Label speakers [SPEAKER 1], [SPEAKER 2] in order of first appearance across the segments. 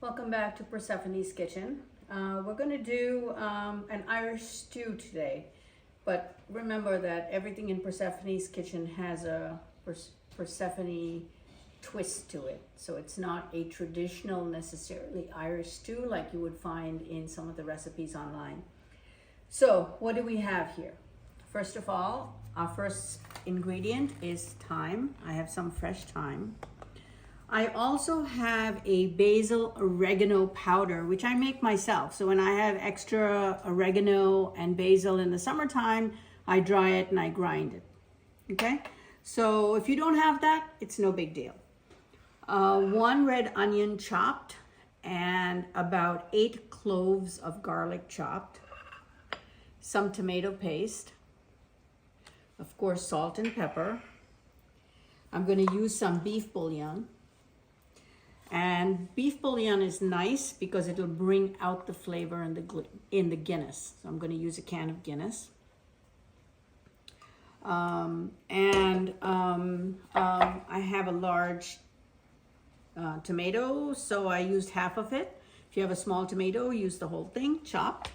[SPEAKER 1] Welcome back to Persephone's Kitchen. We're going to do an Irish stew today, but remember that everything in Persephone's Kitchen has a Persephone twist to it. So it's not a traditional necessarily Irish stew like you would find in some of the recipes online. So what do we have here? First of all, our first ingredient is thyme. I have some fresh thyme. I also have a basil oregano powder, which I make myself. So when I have extra oregano and basil in the summertime, I dry it and I grind it. Okay? So if you don't have that, it's no big deal. 1 red onion chopped and about 8 cloves of garlic chopped. Some tomato paste. Of course, salt and pepper. I'm going to use some beef bouillon. And beef bouillon is nice because it'll bring out the flavor in the Guinness. So I'm going to use a can of Guinness. I have a large tomato, so I used half of it. If you have a small tomato, use the whole thing, chopped.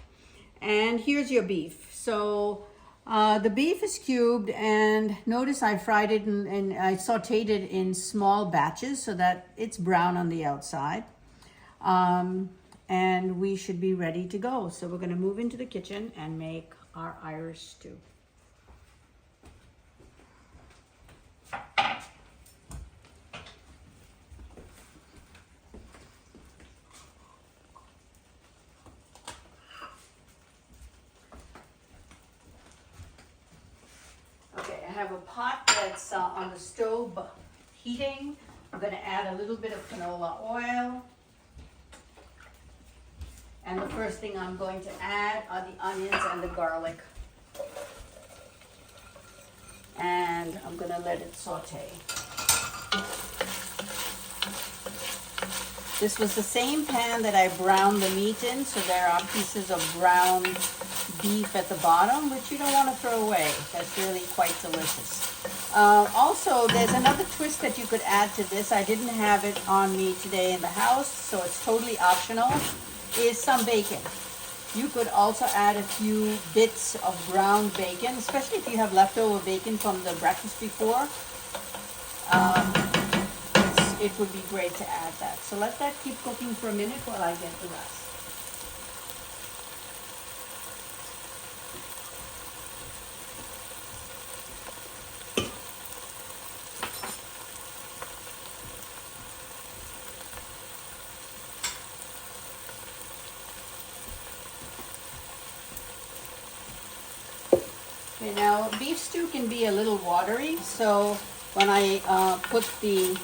[SPEAKER 1] And here's your beef. So the beef is cubed, and notice I fried it and I sauteed it in small batches so that it's brown on the outside. And we should be ready to go. So we're going to move into the kitchen and make our Irish stew. I have a pot that's on the stove heating. I'm going to add a little bit of canola oil. And the first thing I'm going to add are the onions and the garlic. And I'm going to let it saute. This was the same pan that I browned the meat in, so there are pieces of browned beef at the bottom, which you don't want to throw away. That's really quite delicious. Also, there's another twist that you could add to this. I didn't have it on me today in the house, so it's totally optional, is some bacon. You could also add a few bits of ground bacon, especially if you have leftover bacon from the breakfast before. It would be great to add that. So let that keep cooking for a minute while I get the rest. Okay, now beef stew can be a little watery, so when I put the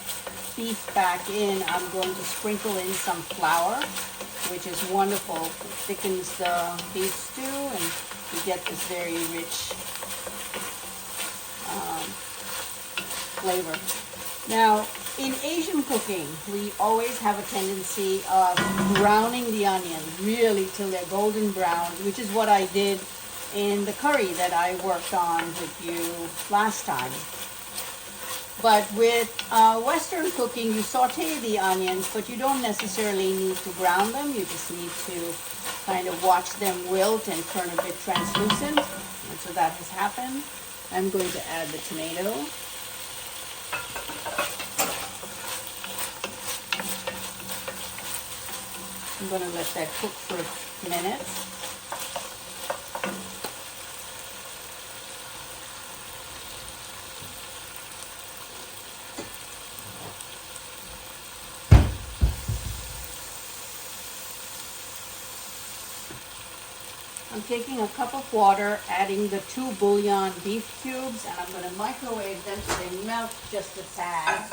[SPEAKER 1] beef back in, I'm going to sprinkle in some flour, which is wonderful. It thickens the beef stew and you get this very rich flavor. Now, in Asian cooking, we always have a tendency of browning the onions really till they're golden brown, which is what I did in the curry that I worked on with you last time. But with Western cooking, you saute the onions, but you don't necessarily need to brown them. You just need to kind of watch them wilt and turn a bit translucent. And so that has happened. I'm going to add the tomato. I'm going to let that cook for a minute. I'm taking a cup of water, adding the 2 bouillon beef cubes, and I'm going to microwave them so they melt just a tad.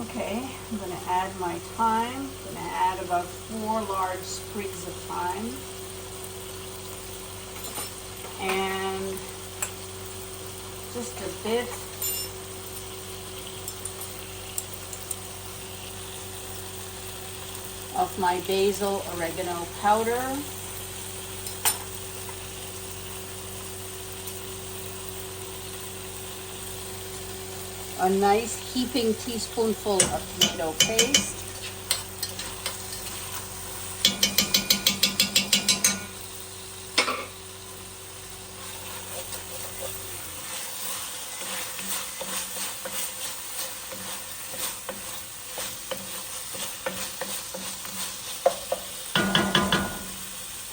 [SPEAKER 1] Okay, I'm going to add my thyme. I'm going to add about 4 large sprigs of thyme. And just a bit of my basil oregano powder. A nice heaping teaspoonful of tomato paste.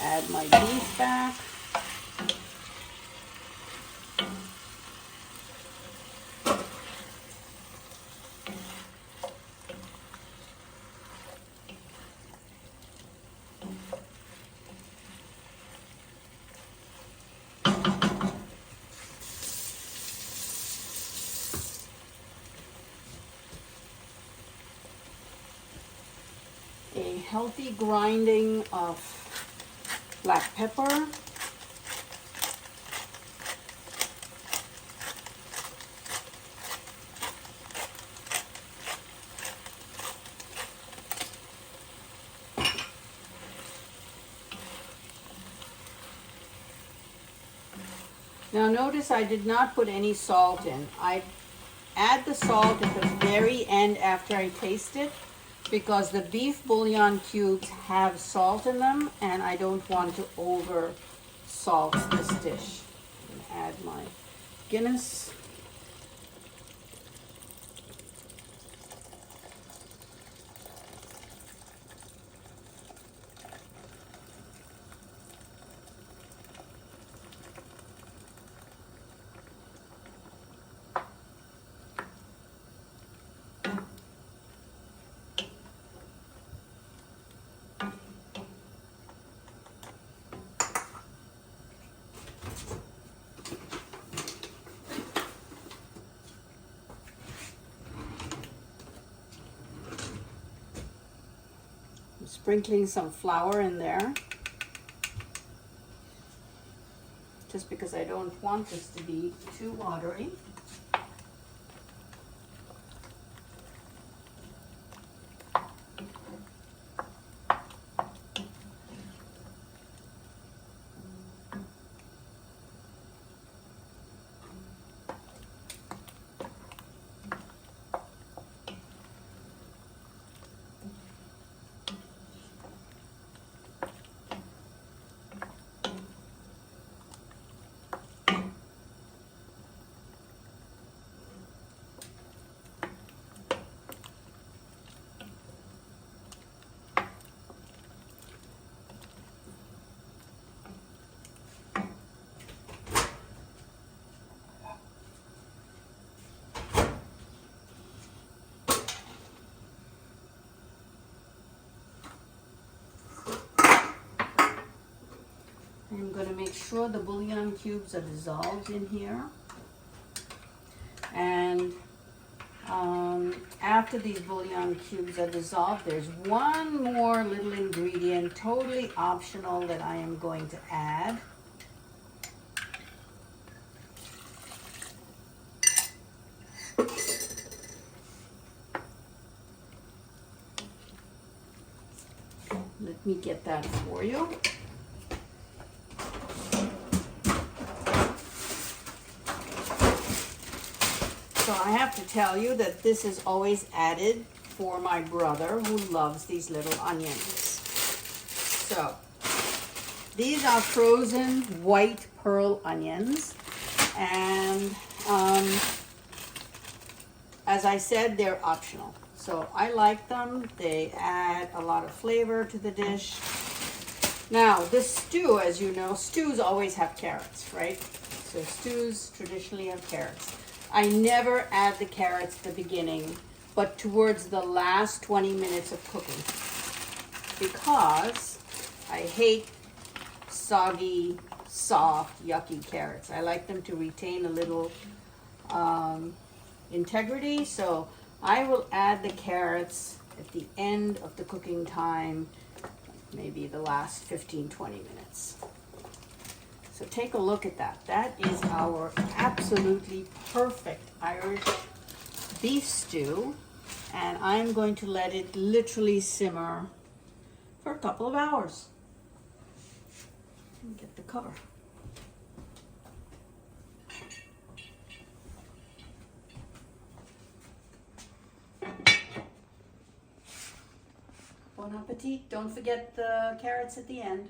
[SPEAKER 1] Add my beef back. A healthy grinding of black pepper. Now notice I did not put any salt in. I add the salt at the very end after I taste it because the beef bouillon cubes have salt in them and I don't want to over salt this dish. I'm gonna add my Guinness. Sprinkling some flour in there, just because I don't want this to be too watery. I'm going to make sure the bouillon cubes are dissolved in here. And after these bouillon cubes are dissolved, there's one more little ingredient, totally optional, that I am going to add. Let me get that for you. So I have to tell you that this is always added for my brother who loves these little onions. So these are frozen white pearl onions, and as I said, they're optional. So I like them. They add a lot of flavor to the dish. Now this stew, as you know, stews always have carrots, right? So stews traditionally have carrots. I never add the carrots at the beginning, but towards the last 20 minutes of cooking, because I hate soggy, soft, yucky carrots. I like them to retain a little integrity, so I will add the carrots at the end of the cooking time, maybe the last 15-20 minutes. So take a look at that. That is our absolutely perfect Irish beef stew. And I'm going to let it literally simmer for a couple of hours. Let me get the cover. Bon appetit. Don't forget the carrots at the end.